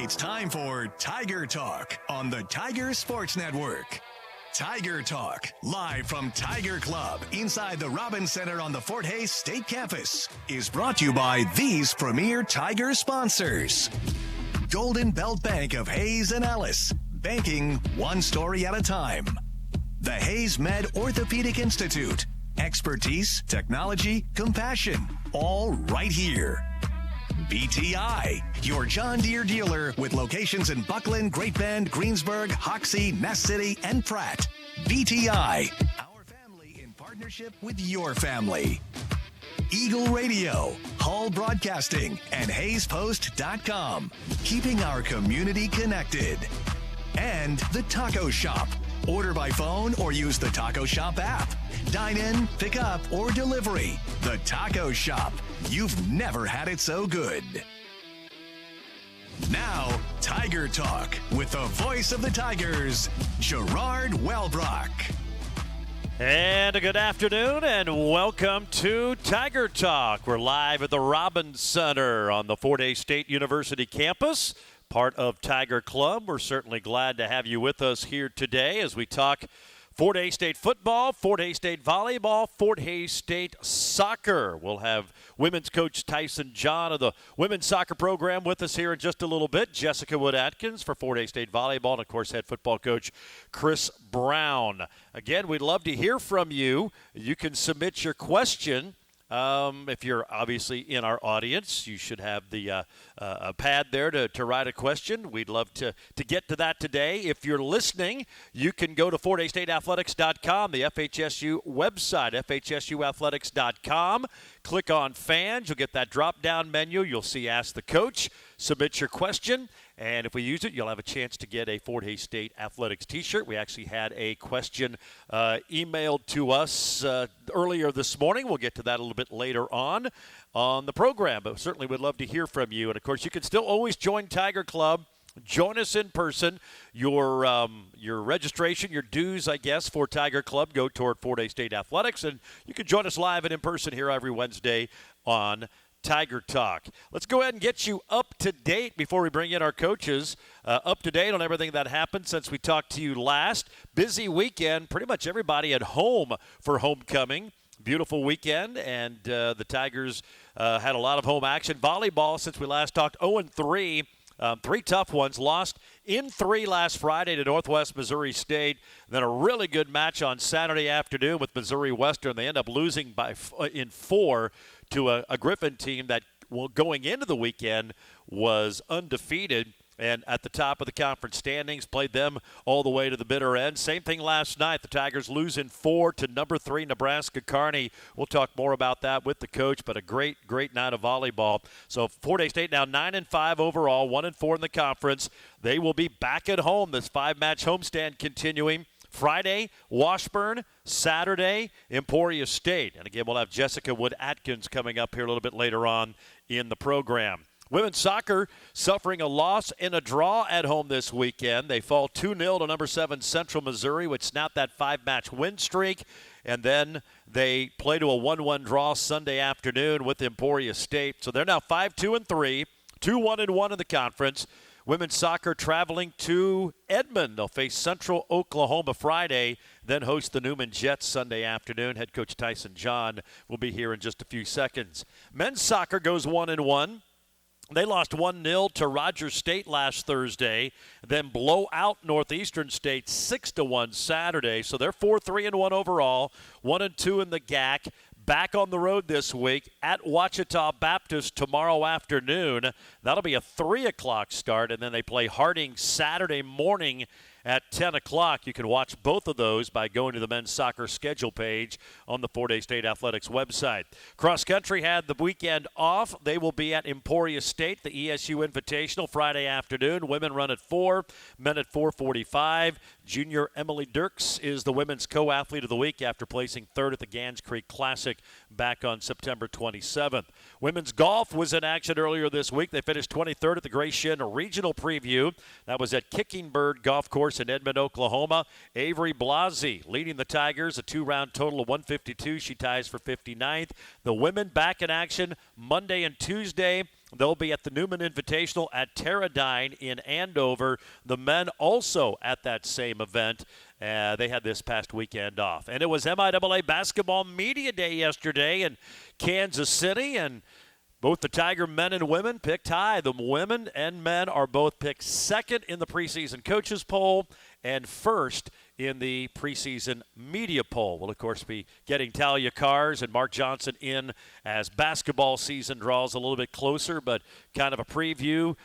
It's time for Tiger Talk on the Tiger Sports Network. Tiger Talk, live from Tiger Club inside the Robins Center on the Fort Hays State Campus, is brought to you by these premier Tiger sponsors. Golden Belt Bank of Hayes and Ellis, banking one story at a time. The Hayes Med Orthopedic Institute, expertise, technology, compassion, all right here. BTI, your John Deere dealer with locations in Buckland, Great Bend, Greensburg, Hoxie, Ness City, and Pratt. BTI, our family in partnership with your family. Eagle Radio, Hull Broadcasting, and HayesPost.com, keeping our community connected. And The Taco Shop. Order by phone or use the Taco Shop app. Dine in, pick up, or delivery. The Taco Shop. You've never had it so good. Now, Tiger Talk with the voice of the Tigers, Gerard Wellbrock. And a good afternoon and welcome to Tiger Talk. We're live at the Robins Center on the Fort Hays State University campus, part of Tiger Club. We're certainly glad to have you with us here today as we talk Fort Hays State football, Fort Hays State volleyball, Fort Hays State soccer. We'll have women's coach Tyson John of the women's soccer program with us here in just a little bit. Jessica Wood-Atkins for Fort Hays State volleyball, and, of course, head football coach Chris Brown. Again, we'd love to hear from you. You can submit your question. If you're obviously in our audience, you should have the a pad there to write a question. We'd love to get to that today. If you're listening, you can go to FortHaysStateAthletics.com, the FHSU website, FHSUathletics.com. Click on fans. You'll get that drop-down menu. You'll see Ask the Coach. Submit your question. And if we use it, you'll have a chance to get a Fort Hays State Athletics t-shirt. We actually had a question emailed to us earlier this morning. We'll get to that a little bit later on the program, but certainly would love to hear from you. And, of course, you can still always join Tiger Club. Join us in person. Your registration, your dues, I guess, for Tiger Club go toward Fort Hays State Athletics. And you can join us live and in person here every Wednesday on Tiger Talk. Let's go ahead and get you up to date before we bring in our coaches. Up to date on everything that happened since we talked to you last. Busy weekend. Pretty much everybody at home for homecoming. Beautiful weekend, and the Tigers had a lot of home action. Volleyball, since we last talked, 0-3. Three tough ones. Lost in 3 last Friday to Northwest Missouri State. Then a really good match on Saturday afternoon with Missouri Western. They end up losing in 4 to a Griffin team that, going into the weekend, was undefeated and at the top of the conference standings. Played them all the way to the bitter end. Same thing last night. The Tigers lose in 4 to number 3 Nebraska Kearney. We'll talk more about that with the coach, but a great night of volleyball. So Fort Hays State now 9-5 overall, 1-4 in the conference. They will be back at home. This 5-match homestand continuing. Friday, Washburn. Saturday, Emporia State. And again, we'll have Jessica Wood-Atkins coming up here a little bit later on in the program. Women's soccer suffering a loss and a draw at home this weekend. They fall 2-0 to number 7 Central Missouri, which snapped that 5-match win streak. And then they play to a 1-1 draw Sunday afternoon with Emporia State. So they're now 5-2-3, 2-1-1 in the conference. Women's soccer traveling to Edmond. They'll face Central Oklahoma Friday, then host the Newman Jets Sunday afternoon. Head coach Tyson John will be here in just a few seconds. Men's soccer goes 1-1. They lost 1-0 to Rogers State last Thursday, then blow out Northeastern State 6-1 Saturday. So they're 4-3-1 overall, 1-2 in the GAC. Back on the road this week at Ouachita Baptist tomorrow afternoon. That'll be a 3 o'clock start, and then they play Harding Saturday morning at 10 o'clock. You can watch both of those by going to the men's soccer schedule page on the Fort Hays State Athletics website. Cross country had the weekend off. They will be at Emporia State, the ESU Invitational, Friday afternoon. Women run at 4, men at 4:45. Junior Emily Dirks is the women's co-athlete of the week after placing 3rd at the Gans Creek Classic back on September 27th. Women's golf was in action earlier this week. They finished 23rd at the Gray Shin Regional Preview. That was at Kicking Bird Golf Course in Edmond, Oklahoma. Avery Blasi leading the Tigers, a 2-round total of 152. She ties for 59th. The women back in action Monday and Tuesday They'll be at the Newman Invitational at Teradyne in Andover. The men also at that same event. They had this past weekend off. And it was MIAA Basketball Media Day yesterday in Kansas City, and both the Tiger men and women picked high. The women and men are both picked second in the preseason coaches poll and first in the preseason media poll. We'll, of course, be getting Talia Kars and Mark Johnson in as basketball season draws a little bit closer, but kind of a preview.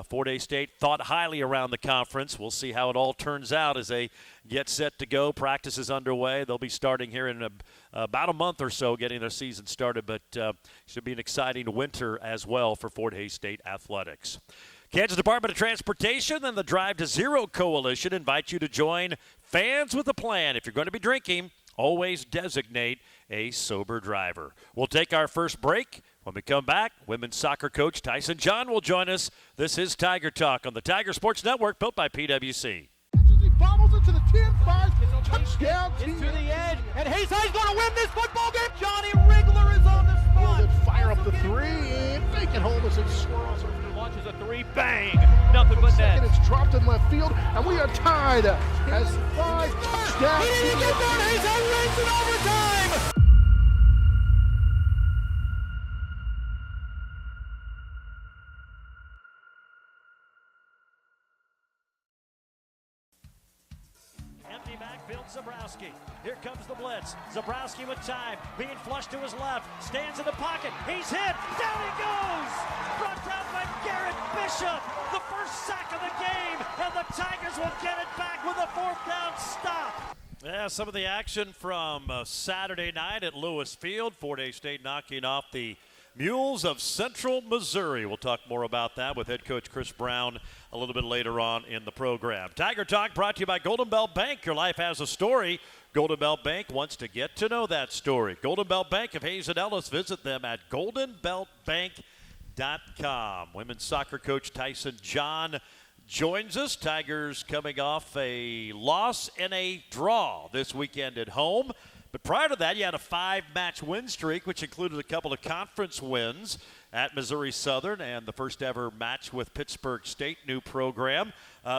Fort Hays State thought highly around the conference. We'll see how it all turns out as they get set to go. Practice is underway. They'll be starting here in about a month or so, getting their season started, but should be an exciting winter as well for Fort Hays State athletics. Kansas Department of Transportation and the Drive to Zero Coalition invite you to join Fans with a Plan. If you're going to be drinking, always designate a sober driver. We'll take our first break. When we come back, women's soccer coach Tyson John will join us. This is Tiger Talk on the Tiger Sports Network, built by PwC. He bobbles into the 10-5, touchdown. Into the edge, and Hays High's going to win this football game. Johnny Rigler is on the spot. Fire up the three, and fake it home as it swirls. Launches a three, bang, nothing but net. It's dropped in left field, and we are tied as 5 touchdowns. He didn't get there, Hays High wins in overtime. Empty backfield, Zabrowski. Here comes the blitz. Zabrowski with time, being flushed to his left, stands in the pocket. He's hit. Down he goes. Brought down by Garrett Bishop. The first sack of the game, and the Tigers will get it back with a 4th down stop. Yeah, some of the action from Saturday night at Lewis Field. Fort Hays State knocking off the Mules of Central Missouri. We'll talk more about that with head coach Chris Brown a little bit later on in the program. Tiger Talk brought to you by Golden Belt Bank. Your life has a story. Golden Belt Bank wants to get to know that story. Golden Belt Bank of Hays and Ellis. Visit them at goldenbeltbank.com. Women's soccer coach Tyson John joins us. Tigers coming off a loss and a draw this weekend at home. But prior to that, you had a 5-match win streak, which included a couple of conference wins at Missouri Southern and the first ever match with Pittsburgh State, new program.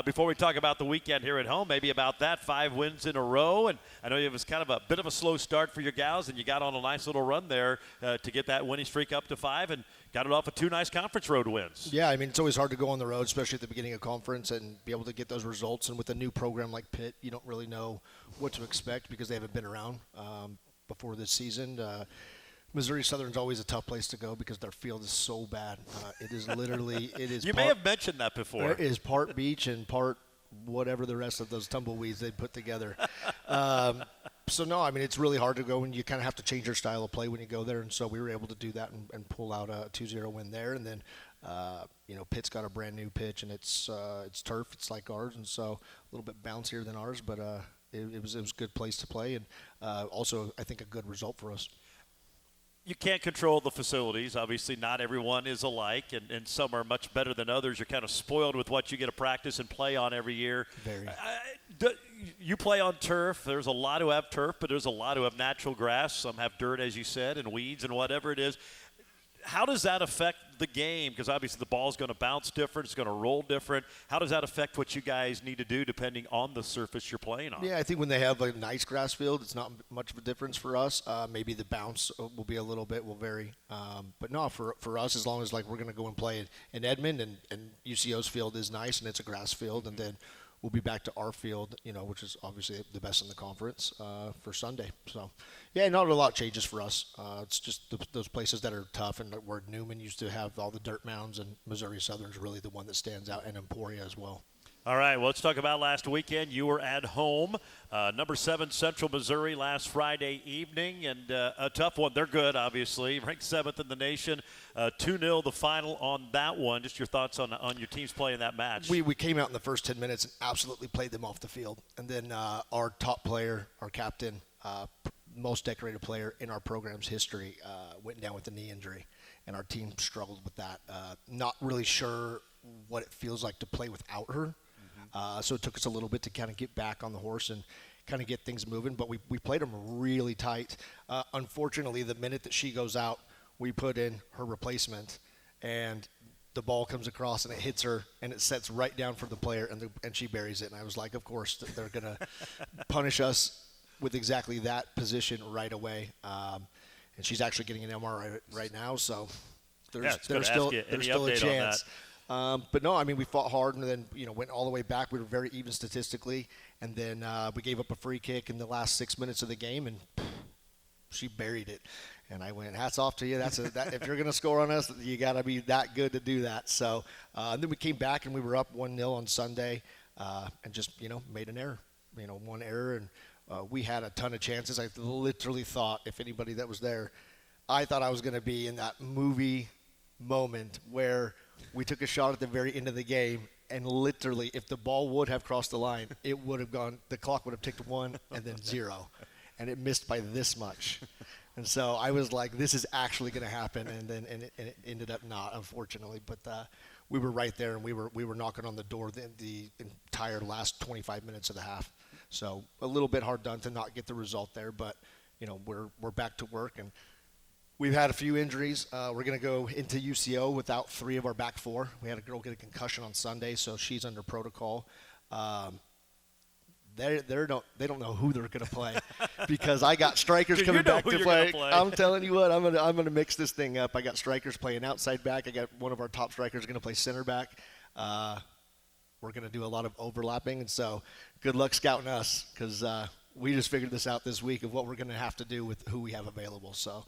Before we talk about the weekend here at home, maybe about that, 5 wins in a row. And I know it was kind of a bit of a slow start for your gals, and you got on a nice little run there to get that winning streak up to 5 and got it off with 2 nice conference road wins. Yeah, I mean, it's always hard to go on the road, especially at the beginning of conference, and be able to get those results. And with a new program like Pitt, you don't really know what to expect because they haven't been around before this season. Missouri Southern's always a tough place to go because their field is so bad. It is literally, it is. You may have mentioned that before. It is part beach and part whatever the rest of those tumbleweeds they put together. So, no, I mean, it's really hard to go, and you kind of have to change your style of play when you go there. And so we were able to do that and pull out a 2-0 win there. And then, Pitt's got a brand new pitch, and it's turf. It's like ours, and so a little bit bouncier than ours, but it was a good place to play, and also I think a good result for us. You can't control the facilities. Obviously, not everyone is alike, and some are much better than others. You're kind of spoiled with what you get to practice and play on every year. Very. You play on turf. There's a lot who have turf, but there's a lot who have natural grass. Some have dirt, as you said, and weeds and whatever it is. How does that affect the game? Because obviously the ball's going to bounce different. It's going to roll different. How does that affect what you guys need to do depending on the surface you're playing on? Yeah, I think when they have a nice grass field, it's not much of a difference for us. Maybe the bounce will be a little bit, will vary. But no, for us, as long as we're going to go and play in Edmond, and UCO's field is nice and it's a grass field, and then we'll be back to our field, which is obviously the best in the conference for Sunday. So, yeah, not a lot changes for us. It's just those places that are tough, and where Newman used to have all the dirt mounds, and Missouri Southern's really the one that stands out, and Emporia as well. All right, well, let's talk about last weekend. You were at home, number 7 Central Missouri last Friday evening, and a tough one. They're good, obviously, ranked 7th in the nation. 2-0 the final on that one. Just your thoughts on your team's play in that match. We came out in the first 10 minutes and absolutely played them off the field. And then our top player, our captain, most decorated player in our program's history, went down with a knee injury. And our team struggled with that. Not really sure what it feels like to play without her. So it took us a little bit to kind of get back on the horse and kind of get things moving. But we played them really tight. Unfortunately, the minute that she goes out, we put in her replacement. And the ball comes across and it hits her and it sets right down for the player and she buries it. And I was like, of course they're going to punish us with exactly that position right away. And she's actually getting an MRI right now, so there's still a chance. But no, I mean, we fought hard and then, went all the way back. We were very even statistically. And then we gave up a free kick in the last 6 minutes of the game, and she buried it. And I went, hats off to you. If you're going to score on us, you got to be that good to do that. So and then we came back and we were up 1-0 on Sunday and just, made an error, one error. And we had a ton of chances. I literally thought, if anybody that was there, I thought I was going to be in that movie moment where we took a shot at the very end of the game. And literally, if the ball would have crossed the line, it would have gone, the clock would have ticked 1 and then 0. And it missed by this much. And so I was like, this is actually going to happen. And it ended up not, unfortunately. But we were right there, and we were knocking on the door the entire last 25 minutes of the half. So a little bit hard done to not get the result there. But, we're back to work. And we've had a few injuries. We're going to go into UCO without 3 of our back 4. We had a girl get a concussion on Sunday, so she's under protocol. They don't know who they're going to play because I got strikers coming back to play. I'm telling you what, I'm going to mix this thing up. I got strikers playing outside back. I got one of our top strikers going to play center back. We're going to do a lot of overlapping, and so good luck scouting us because we just figured this out this week of what we're going to have to do with who we have available. So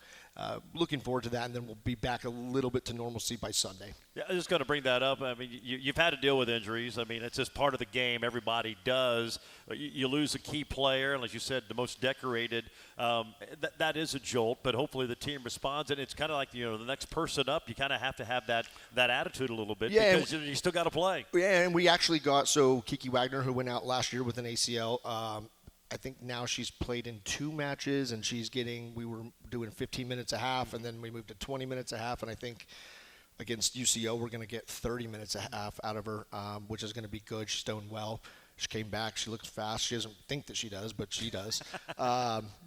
looking forward to that, and then we'll be back a little bit to normalcy by Sunday. Yeah, I was just going to bring that up. I mean, you've had to deal with injuries. I mean, it's just part of the game. Everybody does. You lose a key player, and as you said, the most decorated. That is a jolt, but hopefully the team responds. And it's kind of like, the next person up, you kind of have to have that attitude a little bit because you still got to play. Yeah, and we actually got Kiki Wagner, who went out last year with an ACL. I think now she's played in 2 matches, and we were doing 15 minutes a half, and then we moved to 20 minutes a half, and I think against UCO we're going to get 30 minutes a half out of her, which is going to be good. She's doing well. She came back. She looks fast. She doesn't think that she does, but she does.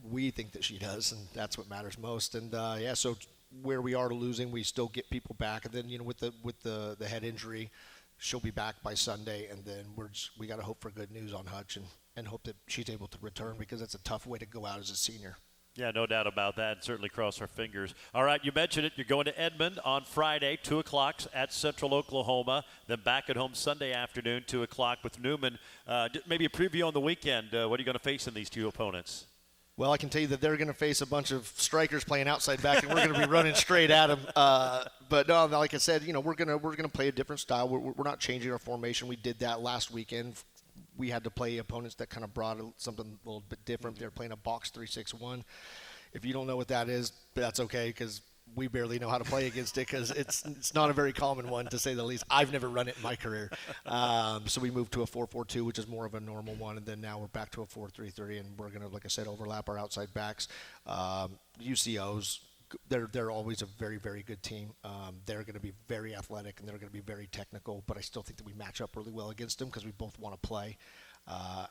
We think that she does, and that's what matters most. And, so where we are losing, we still get people back. And then, with the head injury, she'll be back by Sunday, and then we got to hope for good news on Hutch and hope that she's able to return because it's a tough way to go out as a senior. Yeah, no doubt about that, and certainly cross our fingers. All right, you mentioned it. You're going to Edmond on Friday, 2 o'clock at Central Oklahoma, then back at home Sunday afternoon, 2 o'clock with Newman. Maybe a preview on the weekend. What are you going to face in these 2 opponents? Well, I can tell you that they're going to face a bunch of strikers playing outside back, and we're going to be running straight at them. But no, like I said, we're going to play a different style. We're not changing our formation. We did that last weekend. We had to play opponents that kind of brought something a little bit different. They're playing a box 3-6-1. If you don't know what that is, that's okay because we barely know how to play against it because it's not a very common one, to say the least. I've never run it in my career. So we moved to a 4-4-2, which is more of a normal one, and then now we're back to a 4-3-3, and we're going to, like I said, overlap our outside backs. UCOs, they're always a very, very good team. They're going to be very athletic, and they're going to be very technical, but I still think that we match up really well against them because we both want to play.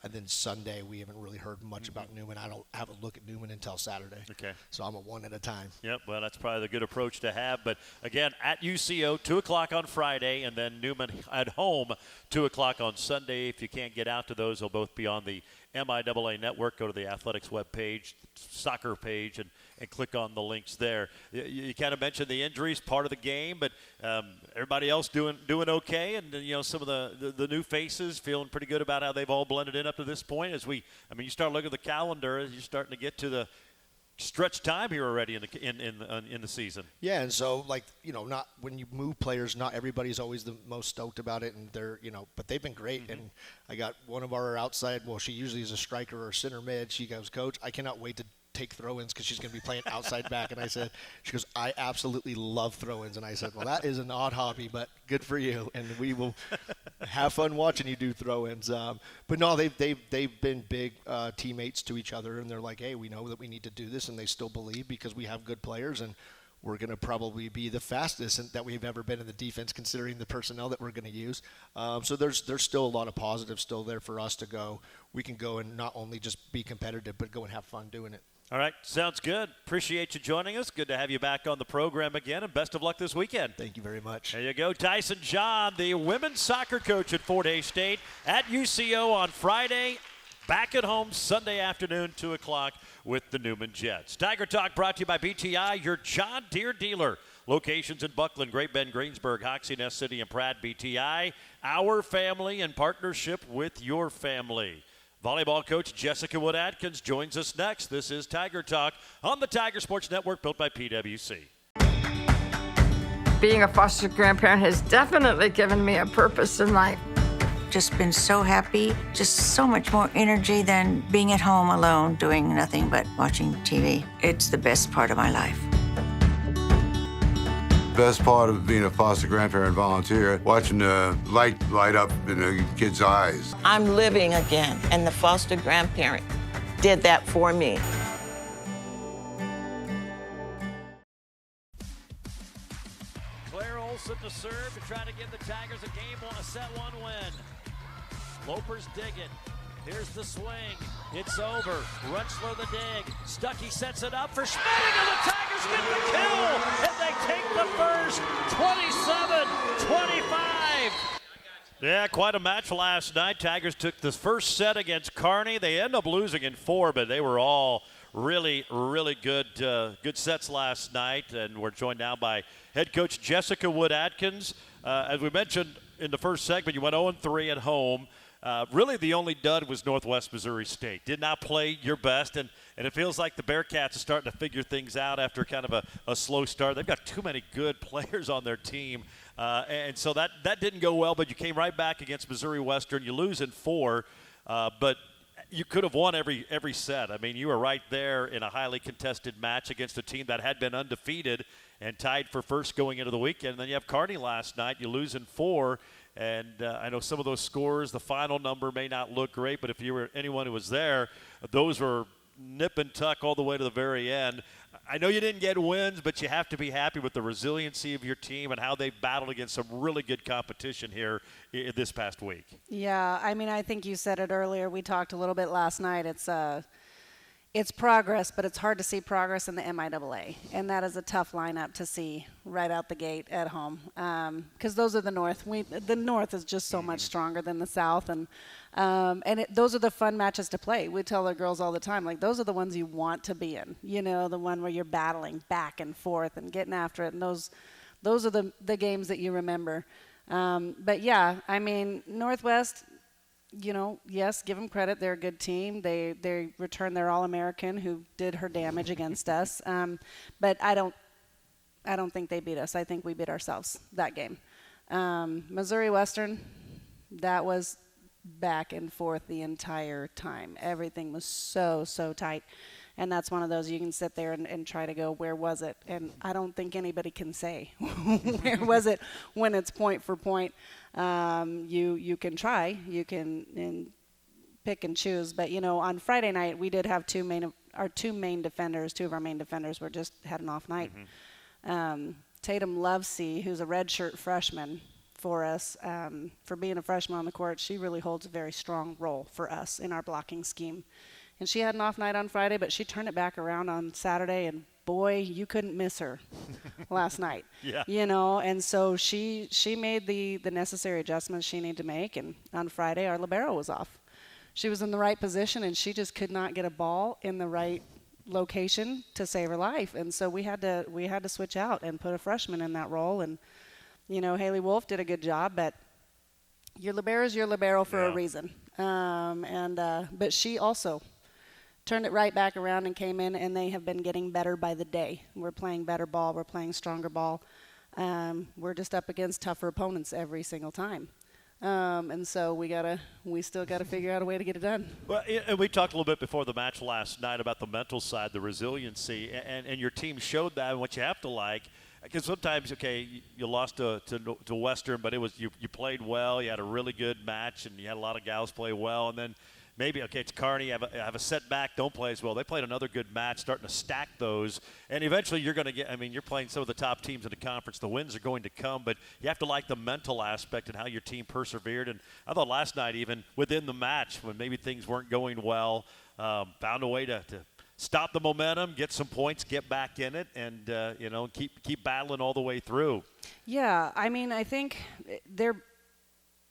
And then Sunday, we haven't really heard much about Newman. I don't have a look at Newman until Saturday. Okay. So I'm a one at a time. Yep, well, that's probably the good approach to have. But, again, at UCO, 2 o'clock on Friday, and then Newman at home, 2 o'clock on Sunday. If you can't get out to those, they'll both be on the MIAA network. Go to the athletics webpage, soccer page, and click on the links there. You kind of mentioned the injuries, part of the game, but everybody else doing okay, and some of the new faces feeling pretty good about how they've all blended in up to this point. You start looking at the calendar, you're starting to get to the stretch time here already in the season. Yeah, and so not when you move players, not everybody's always the most stoked about it, and they're but they've been great. Mm-hmm. And I got one of our outside. Well, she usually is a striker or center mid. She goes, "Coach, I cannot wait to take throw-ins because she's going to be playing outside back." And she goes, "I absolutely love throw-ins." And I said, "Well, that is an odd hobby, but good for you, and we will have fun watching you do throw-ins." But no, they've been big teammates to each other, and they're like, "Hey, we know that we need to do this," and they still believe because we have good players, and we're going to probably be the fastest that we've ever been in the defense, considering the personnel that we're going to use. So there's still a lot of positives still there for us to go. We can go and not only just be competitive, but go and have fun doing it. All right, sounds good. Appreciate you joining us. Good to have you back on the program again, and best of luck this weekend. Thank you very much. There you go. Tyson John, the women's soccer coach at Fort Hays State, at UCO on Friday, back at home Sunday afternoon, 2 o'clock with the Newman Jets. Tiger Talk brought to you by BTI, your John Deere dealer. Locations in Buckland, Great Bend, Greensburg, Hoxie, Ness City, and Pratt. BTI, our family in partnership with your family. Volleyball coach Jessica Wood-Atkins joins us next. This is Tiger Talk on the Tiger Sports Network, built by PwC. Being a foster grandparent has definitely given me a purpose in life. Just been so happy, just so much more energy than being at home alone doing nothing but watching TV. It's the best part of my life. Best part of being a foster grandparent volunteer, watching the light up in the kids' eyes. I'm living again, and the foster grandparent did that for me. Claire Olson to serve to try to give the Tigers a set one win. Lopers dig it. Here's the swing. It's over. Rutschler the dig. Stuckey sets it up for Schmedding, and the Tigers get the kill. And they take the first, 27-25. Yeah, quite a match last night. Tigers took the first set against Kearney. They end up losing in 4, but they were all really, really good sets last night. And we're joined now by head coach Jessica Wood-Atkins. As we mentioned in the first segment, you went 0-3 at home. Really the only dud was Northwest Missouri State. Did not play your best, and it feels like the Bearcats are starting to figure things out after kind of a slow start. They've got too many good players on their team, and so that didn't go well, but you came right back against Missouri Western. You lose in 4, but you could have won every set. I mean, you were right there in a highly contested match against a team that had been undefeated and tied for first going into the weekend. And then you have Kearney last night. You lose in 4. And I know some of those scores, the final number may not look great, but if you were anyone who was there, those were nip and tuck all the way to the very end. I know you didn't get wins, but you have to be happy with the resiliency of your team and how they battled against some really good competition here this past week. Yeah, I mean, I think you said it earlier. We talked a little bit last night. It's progress, but it's hard to see progress in the MIAA, and that is a tough lineup to see right out the gate at home because those are the North. The North is just so much stronger than the South, and those are the fun matches to play. We tell our girls all the time, like, those are the ones you want to be in, you know, the one where you're battling back and forth and getting after it, and those are the games that you remember. But, yeah, I mean, Northwest – you know, yes, give them credit. They're a good team. They returned their All-American who did her damage against us. But I don't think they beat us. I think we beat ourselves that game. Missouri Western, that was back and forth the entire time. Everything was so tight. And that's one of those you can sit there and try to go, where was it? And I don't think anybody can say, where was it when it's point for point. You can try. You can pick and choose. But, you know, on Friday night, we did have two of our main defenders were just had an off night. Mm-hmm. Tatum Lovesey, who's a redshirt freshman for us, for being a freshman on the court, she really holds a very strong role for us in our blocking scheme. And she had an off night on Friday, but she turned it back around on Saturday, and boy, you couldn't miss her last night. Yeah. You know, and so she made the necessary adjustments she needed to make, and on Friday our libero was off. She was in the right position, and she just could not get a ball in the right location to save her life. And so we had to switch out and put a freshman in that role. And, you know, Haley Wolf did a good job, but your libero is your libero for a reason. But she also turned it right back around and came in, and they have been getting better by the day. We're playing better ball. We're playing stronger ball. We're just up against tougher opponents every single time. And so we still got to figure out a way to get it done. Well, and we talked a little bit before the match last night about the mental side, the resiliency, and your team showed that. And what you have to like, because sometimes, okay, you lost to Western, but it was you played well. You had a really good match, and you had a lot of gals play well, and then maybe, okay, it's Kearney, have a setback, don't play as well. They played another good match, starting to stack those. And eventually you're going to get, I mean, you're playing some of the top teams in the conference. The wins are going to come, but you have to like the mental aspect and how your team persevered. And I thought last night, even within the match, when maybe things weren't going well, found a way to stop the momentum, get some points, get back in it, and keep battling all the way through. Yeah, I mean, I think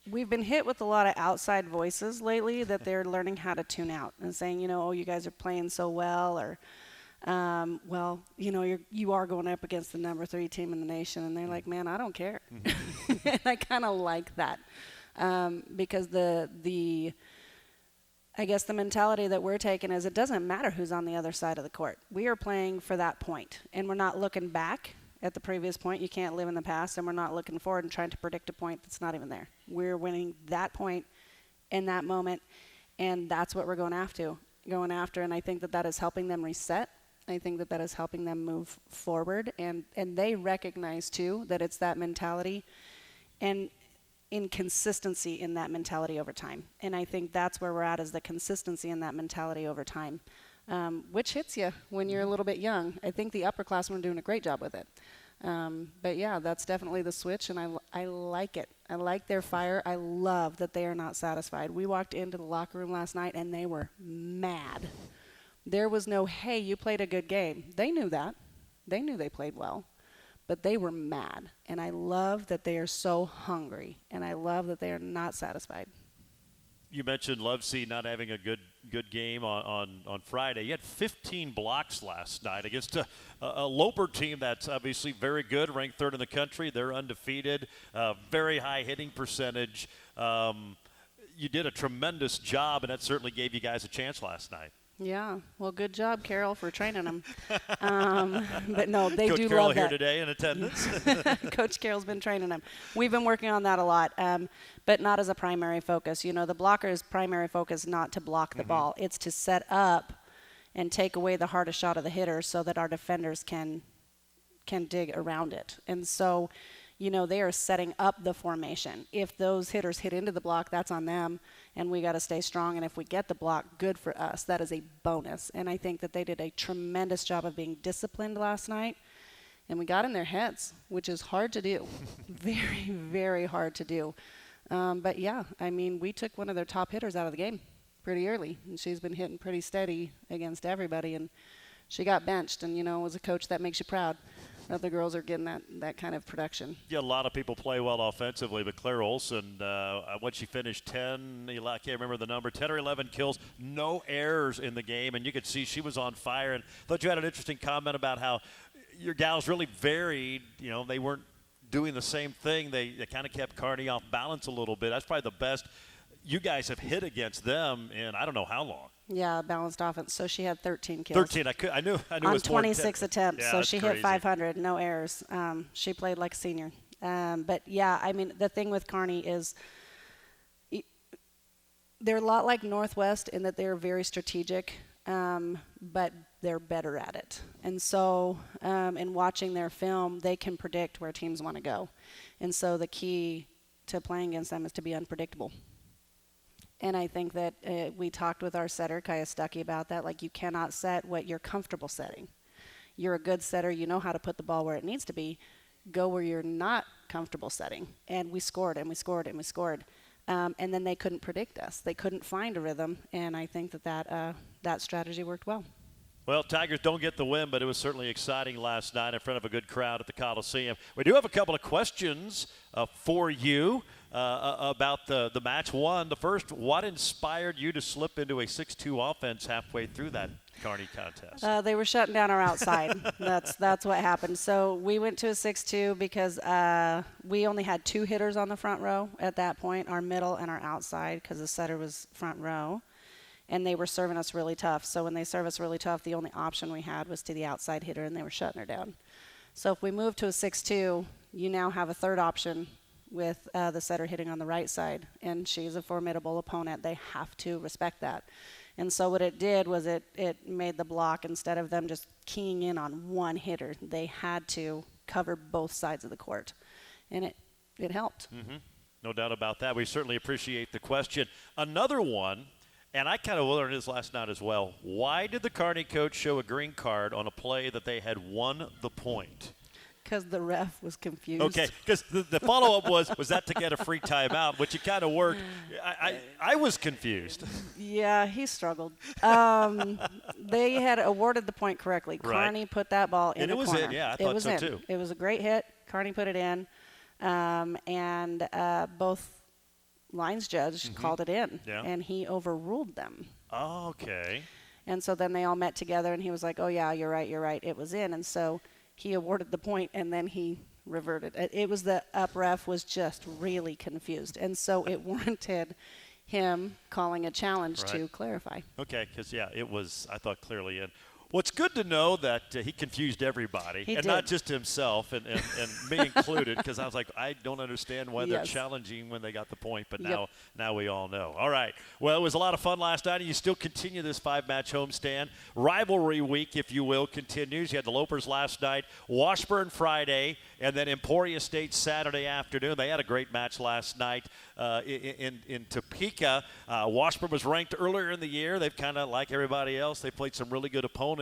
we've been hit with a lot of outside voices lately that they're learning how to tune out and saying, you guys are playing so well, or you are going up against the number 3 team in the nation, and they're like, man, I don't care. And I kind of like that because I guess the mentality that we're taking is it doesn't matter who's on the other side of the court. We are playing for that point, and we're not looking back at the previous point. You can't live in the past, and we're not looking forward and trying to predict a point that's not even there. We're winning that point in that moment, and that's what we're going after. And I think that is helping them reset. I think that is helping them move forward, and they recognize, too, that it's that mentality and inconsistency in that mentality over time. And I think that's where we're at, is the consistency in that mentality over time, which hits you when you're a little bit young. I think the upperclassmen are doing a great job with it. But, yeah, that's definitely the switch, and I like it. I like their fire. I love that they are not satisfied. We walked into the locker room last night, and they were mad. There was no, hey, you played a good game. They knew that. They knew they played well. But they were mad. And I love that they are so hungry. And I love that they are not satisfied. You mentioned Lovesey not having a good game on Friday. You had 15 blocks last night against a Loper team that's obviously very good, ranked 3rd in the country. They're undefeated, very high hitting percentage. You did a tremendous job, and that certainly gave you guys a chance last night. Yeah, well, good job, Carol, for training them. But no, they Coach do Carol love that. here today in attendance. Coach Carol's been training them. We've been working on that a lot, but not as a primary focus. The blocker's primary focus is not to block the ball. It's to set up and take away the hardest shot of the hitter so that our defenders can dig around it. And so, they are setting up the formation. If those hitters hit into the block, that's on them, and we got to stay strong. And if we get the block, good for us. That is a bonus. And I think that they did a tremendous job of being disciplined last night, and we got in their heads, which is hard to do. Very, very hard to do. But, yeah, I mean, we took one of their top hitters out of the game pretty early, and she's been hitting pretty steady against everybody, and she got benched. And, as a coach, that makes you proud that the girls are getting that kind of production. Yeah, a lot of people play well offensively, but Claire Olson, when she finished 10, I can't remember the number, 10 or 11 kills, no errors in the game, and you could see she was on fire. And I thought you had an interesting comment about how your gals really varied. They weren't doing the same thing. They kind of kept Kearney off balance a little bit. That's probably the best you guys have hit against them in I don't know how long. Yeah, balanced offense. So she had 13 kills. 13. I knew on it was 26 attempts. Yeah, so she crazy. hit 500, no errors. She played like a senior. But, yeah, I mean, the thing with Kearney is they're a lot like Northwest in that they're very strategic, but they're better at it. And so in watching their film, they can predict where teams want to go. And so the key to playing against them is to be unpredictable. And I think that we talked with our setter, Kaya Stuckey, about that. Like, you cannot set what you're comfortable setting. You're a good setter. You know how to put the ball where it needs to be. Go where you're not comfortable setting. And we scored, and we scored, and we scored. And then they couldn't predict us. They couldn't find a rhythm. And I think that strategy worked well. Well, Tigers don't get the win, but it was certainly exciting last night in front of a good crowd at the Coliseum. We do have a couple of questions for you about the match. One, the first, what inspired you to slip into a 6-2 offense halfway through that Kearney contest? They were shutting down our outside. That's what happened. So we went to a 6-2 because we only had 2 hitters on the front row at that point, our middle and our outside, because the setter was front row. And they were serving us really tough. So when they serve us really tough, the only option we had was to the outside hitter, and they were shutting her down. So if we move to a 6-2, you now have a third option with the setter hitting on the right side, and she's a formidable opponent. They have to respect that. And so what it did was it made the block, instead of them just keying in on one hitter, they had to cover both sides of the court. And it helped. Mm-hmm. No doubt about that. We certainly appreciate the question. Another one, and I kind of learned this last night as well. Why did the Kearney coach show a green card on a play that they had won the point? Because the ref was confused. Okay, because the follow-up was that to get a free timeout, which it kind of worked. I was confused. Yeah, he struggled. They had awarded the point correctly. Right. Carney put that ball in and the it was corner. in, yeah, I It thought was so in. too. It was a great hit. Carney put it in, and both lines judge called it in, and he overruled them. Oh, okay. And so then they all met together, and he was like, oh, yeah, you're right, it was in. And so he awarded the point, and then he reverted. It was the up ref was just really confused, and so it warranted him calling a challenge to clarify. Okay, because, it was, I thought, clearly in. Well, it's good to know that he confused everybody, He and did. not just himself, and me included, because I was like, I don't understand why they're Yes. challenging when they got the point, but Yep. now we all know. All right. Well, it was a lot of fun last night, and you still continue this 5-match homestand. Rivalry week, if you will, continues. You had the Lopers last night, Washburn Friday, and then Emporia State Saturday afternoon. They had a great match last night in Topeka. Washburn was ranked earlier in the year. They've kind of, like everybody else, they played some really good opponents.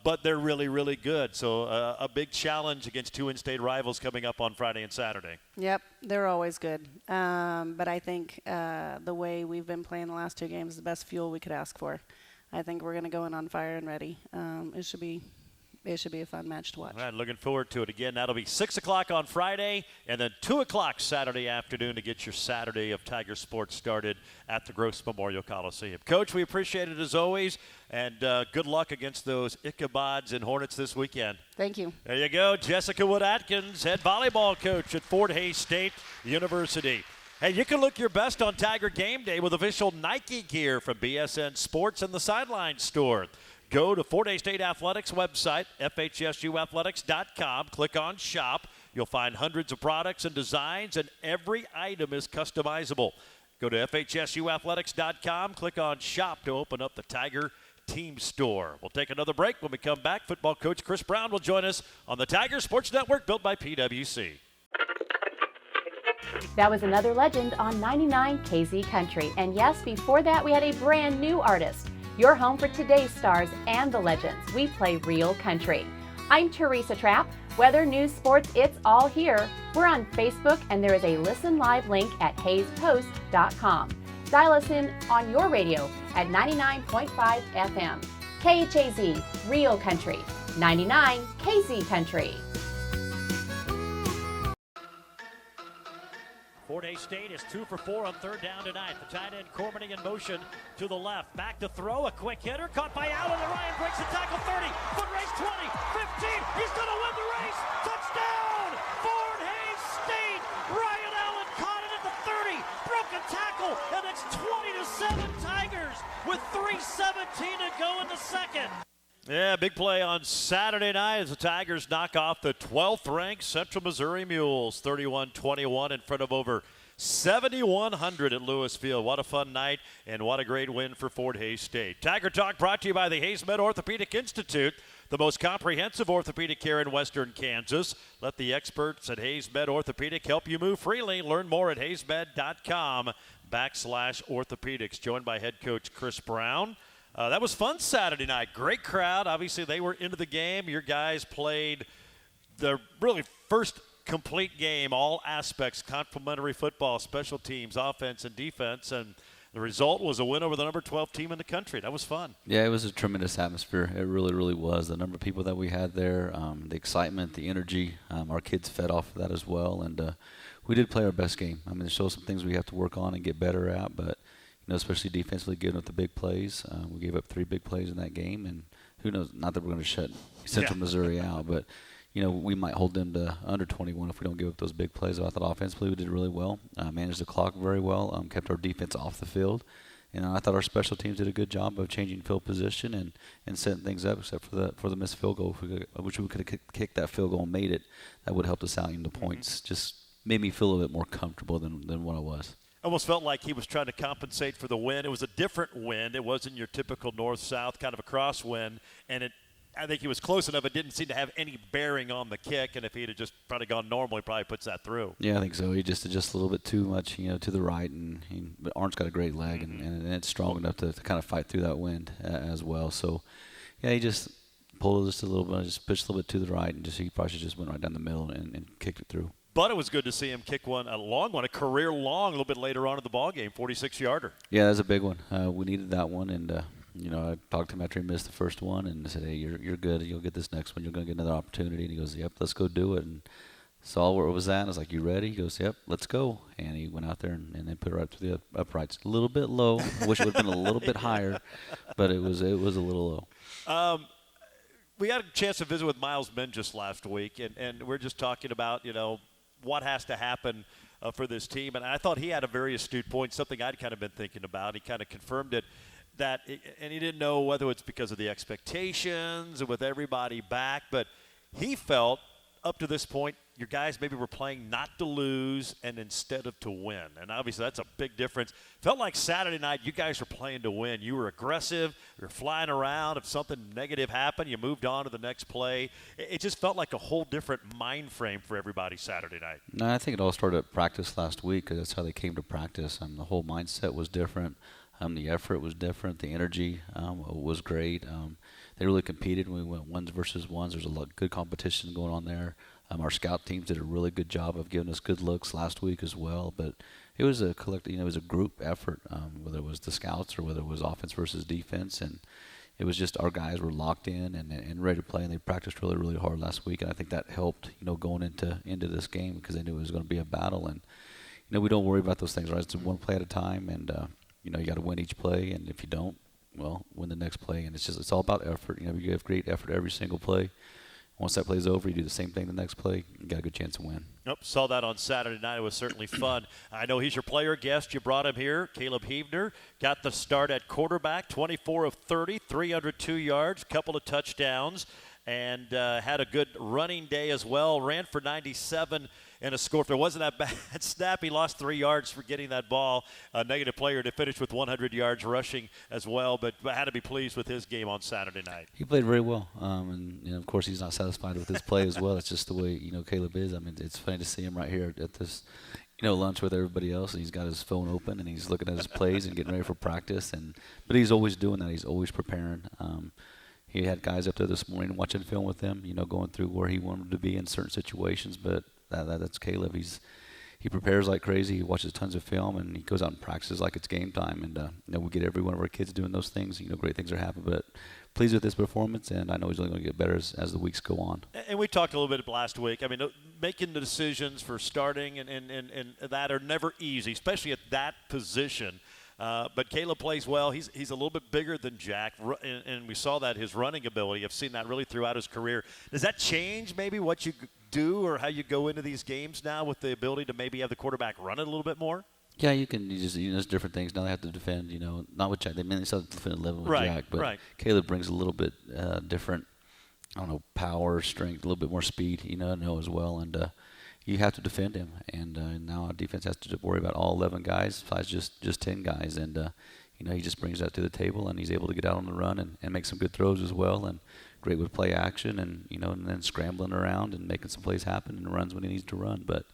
But they're really, really good. So a big challenge against two in-state rivals coming up on Friday and Saturday. Yep, they're always good. But I think the way we've been playing the last two games is the best fuel we could ask for. I think we're going to go in on fire and ready. It should be a fun match to watch. All right, looking forward to it. Again, that'll be 6 o'clock on Friday and then 2 o'clock Saturday afternoon to get your Saturday of Tiger Sports started at the Gross Memorial Coliseum. Coach, we appreciate it as always, and good luck against those Ichabods and Hornets this weekend. Thank you. There you go. Jessica Wood-Atkins, head volleyball coach at Fort Hays State University. Hey, you can look your best on Tiger Game Day with official Nike gear from BSN Sports and the Sideline Store. Go to Fort Hays State Athletics website, fhsuathletics.com. Click on Shop. You'll find hundreds of products and designs, and every item is customizable. Go to fhsuathletics.com. Click on Shop to open up the Tiger Team Store. We'll take another break. When we come back, football coach Chris Brown will join us on the Tiger Sports Network, built by PwC. That was another legend on 99 KZ Country. And yes, before that, we had a brand new artist. Your home for today's stars and the legends. We play real country. I'm Teresa Trapp. Weather, news, sports, it's all here. We're on Facebook, and there is a listen live link at hayspost.com. Dial us in on your radio at 99.5 FM. KHAZ, real country. 99 KZ Country. Fort Hays State is 2 for 4 on third down tonight. The tight end Cormany in motion to the left. Back to throw, a quick hitter. Caught by Allen, and Ryan breaks the tackle. 30, foot race 20, 15. He's going to win the race. Touchdown! Fort Hays State! Ryan Allen caught it at the 30. Broken tackle, and it's 20-7 Tigers with 3:17 to go in the second. Yeah, big play on Saturday night as the Tigers knock off the 12th-ranked Central Missouri Mules, 31-21 in front of over 7,100 at Lewis Field. What a fun night, and what a great win for Fort Hays State. Tiger Talk brought to you by the Hays Med Orthopedic Institute, the most comprehensive orthopedic care in western Kansas. Let the experts at Hays Med Orthopedic help you move freely. Learn more at haysmed.com/orthopedics. Joined by head coach Chris Brown. That was fun Saturday night. Great crowd. Obviously, they were into the game. Your guys played the really first complete game, all aspects, complementary football, special teams, offense, and defense. And the result was a win over the number 12 team in the country. That was fun. Yeah, it was a tremendous atmosphere. It really, really was. The number of people that we had there, the excitement, the energy, our kids fed off of that as well. And we did play our best game. I mean, there shows some things we have to work on and get better at, but especially defensively, giving up the big plays. We gave up 3 big plays in that game, and who knows, not that we're going to shut Central Missouri out, but, we might hold them to under 21 if we don't give up those big plays. I thought offensively we did really well, managed the clock very well, kept our defense off the field, and I thought our special teams did a good job of changing field position and setting things up, except for the missed field goal. I wish we could have kicked that field goal and made it. That would have helped us out in the points. Just made me feel a little bit more comfortable than what I was. Almost felt like he was trying to compensate for the win. It was a different win. It wasn't your typical north-south kind of a crosswind, and I think he was close enough. It didn't seem to have any bearing on the kick, and if he had just probably gone normal, he probably puts that through. Yeah, I think so. He just adjusts a little bit too much, to the right, but Arndt's got a great leg, and it's strong enough to kind of fight through that wind as well. So, yeah, he just pulled just a little bit, just pitched a little bit to the right, and he probably just went right down the middle and kicked it through. But it was good to see him kick a long one, a career long, a little bit later on in the ball game, 46-yarder. Yeah, that was a big one. We needed that one, and I talked to him after he missed the first one, and I said, "Hey, you're good. You'll get this next one. You're going to get another opportunity." And he goes, "Yep, let's go do it." And saw where it was at. And I was like, "You ready?" He goes, "Yep, let's go." And he went out there and then put it right to the uprights. A little bit low. I wish it would have been a little bit higher, but it was a little low. We had a chance to visit with Miles Minn just last week, and we're just talking about, what has to happen for this team. And I thought he had a very astute point, something I'd kind of been thinking about. He kind of confirmed it, and he didn't know whether it's because of the expectations and with everybody back, but he felt up to this point, your guys maybe were playing not to lose and instead of to win. And obviously that's a big difference. Felt like Saturday night you guys were playing to win. You were aggressive. You were flying around. If something negative happened, you moved on to the next play. It just felt like a whole different mind frame for everybody Saturday night. No, I think it all started at practice last week because that's how they came to practice. The whole mindset was different. The effort was different. The energy was great. They really competed when we went ones versus ones. There's a lot good competition going on there. Our scout teams did a really good job of giving us good looks last week as well. But it was a collective, it was a group effort, whether it was the scouts or whether it was offense versus defense. And it was just our guys were locked in and ready to play, and they practiced really, really hard last week. And I think that helped, going into this game because they knew it was going to be a battle. And, we don't worry about those things, right? It's one play at a time, and, you got to win each play. And if you don't, well, win the next play. And it's all about effort. You have great effort every single play. Once that play's over, you do the same thing the next play. You got a good chance to win. Nope, saw that on Saturday night. It was certainly fun. I know he's your player guest. You brought him here. Caleb Heavner got the start at quarterback, 24 of 30, 302 yards, couple of touchdowns, and had a good running day as well. Ran for 97 and a score. If there wasn't that bad snap, he lost 3 yards for getting that ball. A negative player to finish with 100 yards rushing as well, but had to be pleased with his game on Saturday night. He played very well, and of course he's not satisfied with his play as well. It's just the way Caleb is. It's funny to see him right here at this lunch with everybody else, and he's got his phone open and he's looking at his plays and getting ready for practice. But he's always doing that. He's always preparing. He had guys up there this morning watching film with him, going through where he wanted to be in certain situations, but that's Caleb. He prepares like crazy. He watches tons of film, and he goes out and practices like it's game time. And we get every one of our kids doing those things. Great things are happening. But pleased with his performance, and I know he's only going to get better as the weeks go on. And we talked a little bit last week. Making the decisions for starting and that are never easy, especially at that position. But Caleb plays well. He's a little bit bigger than Jack, and we saw that his running ability. I've seen that really throughout his career. Does that change maybe what you do or how you go into these games now with the ability to maybe have the quarterback run it a little bit more? Yeah, you just there's different things. Now they have to defend, not with Jack. They still have to defend 11 with Jack, but Caleb brings a little bit different, power, strength, a little bit more speed, as well, and you have to defend him. And now our defense has to worry about all 11 guys, besides just 10 guys, and he just brings that to the table, and he's able to get out on the run and make some good throws as well, and great with play action, and and then scrambling around and making some plays happen and runs when he needs to run. But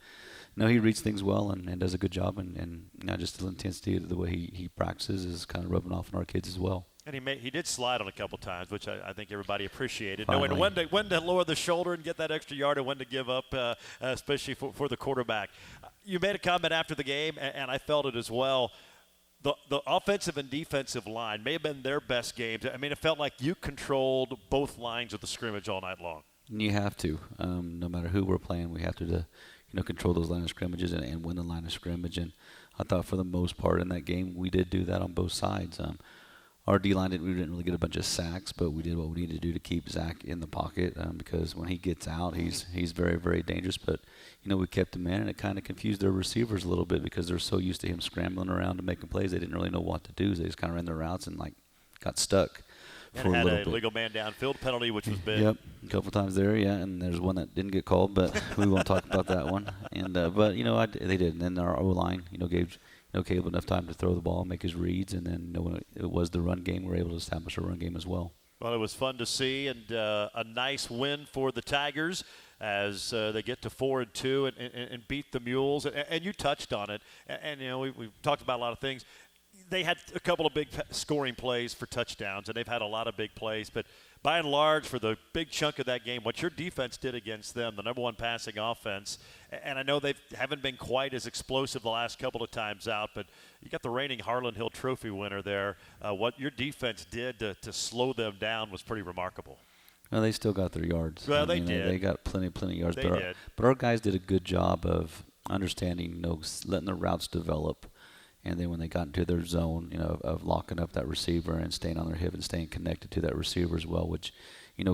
he reads things well and does a good job, and just the intensity of the way he practices is kind of rubbing off on our kids as well. And he did slide on a couple times, which I think everybody appreciated. Finally. Knowing when to lower the shoulder and get that extra yard and when to give up, especially for the quarterback. You made a comment after the game, and I felt it as well. The offensive and defensive line may have been their best games. It felt like you controlled both lines of the scrimmage all night long. You have to. No matter who we're playing, we have to control those line of scrimmages and win the line of scrimmage. And I thought for the most part in that game, we did do that on both sides. Our D-line we didn't really get a bunch of sacks, but we did what we needed to do to keep Zach in the pocket because when he gets out, he's very, very dangerous. But, we kept him in, and it kind of confused their receivers a little bit because they're so used to him scrambling around and making plays. They didn't really know what to do. So they just kind of ran their routes and, got stuck for a little bit. And had a legal man downfield penalty, which was big. Yep, a couple times there, yeah, and there's one that didn't get called, but we won't talk about that one. And but, they did. And then our O-line, gave Caleb enough time to throw the ball, make his reads, and then when it was the run game, we were able to establish a run game as well. Well, it was fun to see, and a nice win for the Tigers as they get to 4-2 and beat the Mules. And you touched on it, and we've talked about a lot of things. They had a couple of big scoring plays for touchdowns, and they've had a lot of big plays. But by and large, for the big chunk of that game, what your defense did against them, the number one passing offense, and I know they haven't been quite as explosive the last couple of times out, but you got the reigning Harlan Hill Trophy winner there. What your defense did to slow them down was pretty remarkable. No, they still got their yards. Well, they did. They got plenty of yards. They did. But our guys did a good job of understanding, letting their routes develop. And then when they got into their zone, of locking up that receiver and staying on their hip and staying connected to that receiver as well, which,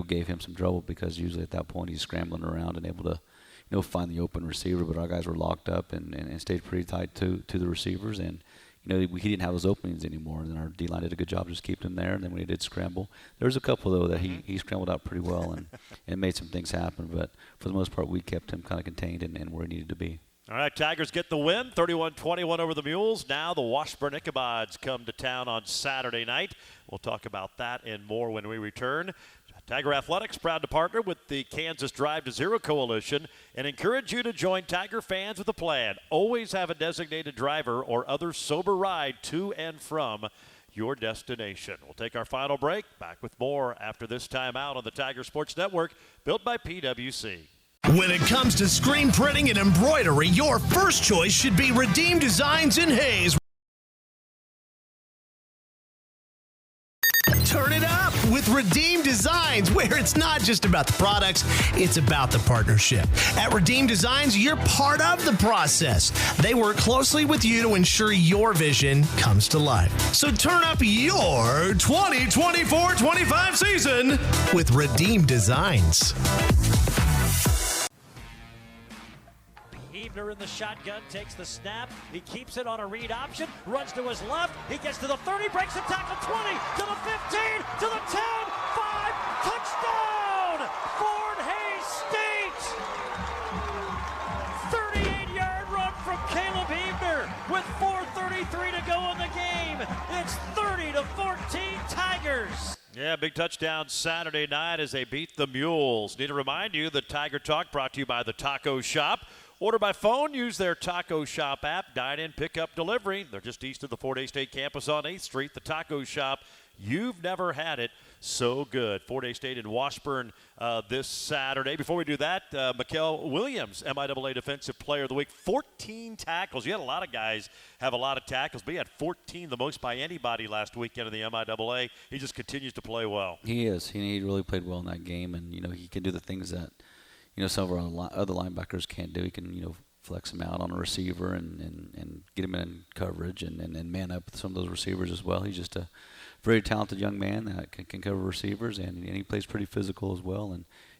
gave him some trouble because usually at that point he's scrambling around and able to, find the open receiver. But our guys were locked up and stayed pretty tight to the receivers. And, he didn't have those openings anymore. And then our D-line did a good job just keeping him there. And then when he did scramble, there was a couple, though, that he scrambled out pretty well and made some things happen. But for the most part, we kept him kind of contained and where he needed to be. All right, Tigers get the win, 31-21 over the Mules. Now the Washburn Ichabods come to town on Saturday night. We'll talk about that and more when we return. Tiger Athletics proud to partner with the Kansas Drive to Zero Coalition and encourage you to join Tiger fans with a plan. Always have a designated driver or other sober ride to and from your destination. We'll take our final break. Back with more after this timeout on the Tiger Sports Network, built by PwC. When it comes to screen printing and embroidery, your first choice should be Redeem Designs in Hayes. Turn it up with Redeem Designs, where it's not just about the products, it's about the partnership. At Redeem Designs, you're part of the process. They work closely with you to ensure your vision comes to life. So turn up your 2024-25 season with Redeem Designs. Ebner in the shotgun, takes the snap. He keeps it on a read option, runs to his left. He gets to the 30, breaks the tackle, 20, to the 15, to the 10, 5, touchdown! Fort Hays State! 38-yard run from Caleb Ebner with 4:33 to go in the game. It's 30-14 Tigers. Yeah, big touchdown Saturday night as they beat the Mules. Need to remind you that Tiger Talk brought to you by the Taco Shop. Order by phone, use their Taco Shop app, dine-in, pick-up, delivery. They're just east of the Fort Hays State campus on 8th Street. The Taco Shop, you've never had it so good. Fort Hays State in Washburn this Saturday. Before we do that, Mikael Williams, MIAA Defensive Player of the Week, 14 tackles. You had a lot of guys have a lot of tackles, but he had 14, the most by anybody last weekend in the MIAA. He just continues to play well. He is. He really played well in that game, and, he can do the things that some of our other linebackers can't do. He can, flex him out on a receiver and get him in coverage and man up with some of those receivers as well. He's just a very talented young man that can cover receivers, and he plays pretty physical as well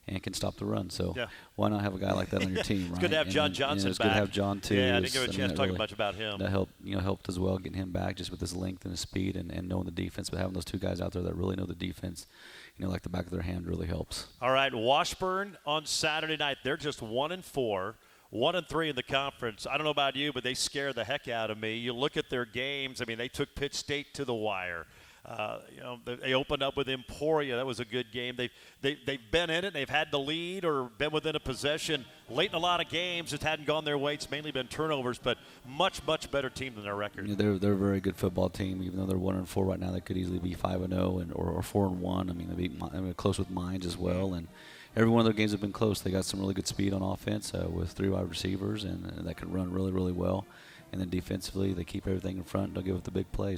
and can stop the run. So why not have a guy like that on your team, right? It's good to have John Johnson it's back. It's good to have John, too. Yeah, I didn't get a chance to talk much about him. That helped as well, getting him back just with his length and his speed and knowing the defense. But having those two guys out there that really know the defense, like the back of their hand, really helps. All right, Washburn on Saturday night. They're just 1-4, 1-3 in the conference. I don't know about you, but they scare the heck out of me. You look at their games. I mean, they took Pitt State to the wire. They opened up with Emporia. That was a good game. They've been in it. They've had the lead or been within a possession late in a lot of games. It hadn't gone their way. It's mainly been turnovers, but much better team than their record. They're a very good football team. Even though they're 1-4 right now, they could easily be 5-0 or 4-1. I mean, they're close with Mines as well. And every one of their games have been close. They got some really good speed on offense with 3 wide receivers, and that can run really, really well. And then defensively, they keep everything in front. Don't give up the big play.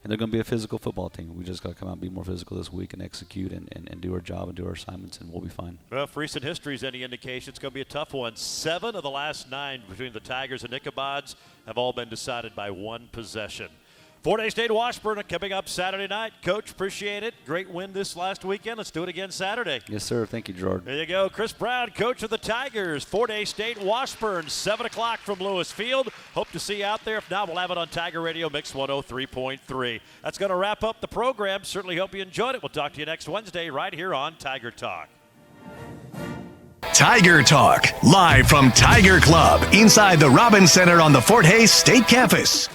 And they're going to be a physical football team. We just got to come out and be more physical this week and execute and do our job and do our assignments, and we'll be fine. Well, if recent history is any indication, it's going to be a tough one. 7 of the last 9 between the Tigers and Ichabods have all been decided by one possession. Fort Hays State Washburn coming up Saturday night. Coach, appreciate it. Great win this last weekend. Let's do it again Saturday. Yes, sir. Thank you, Gerard. There you go. Chris Brown, coach of the Tigers. Fort Hays State Washburn, 7 o'clock from Lewis Field. Hope to see you out there. If not, we'll have it on Tiger Radio Mix 103.3. That's going to wrap up the program. Certainly hope you enjoyed it. We'll talk to you next Wednesday right here on Tiger Talk. Tiger Talk, live from Tiger Club inside the Robins Center on the Fort Hays State campus.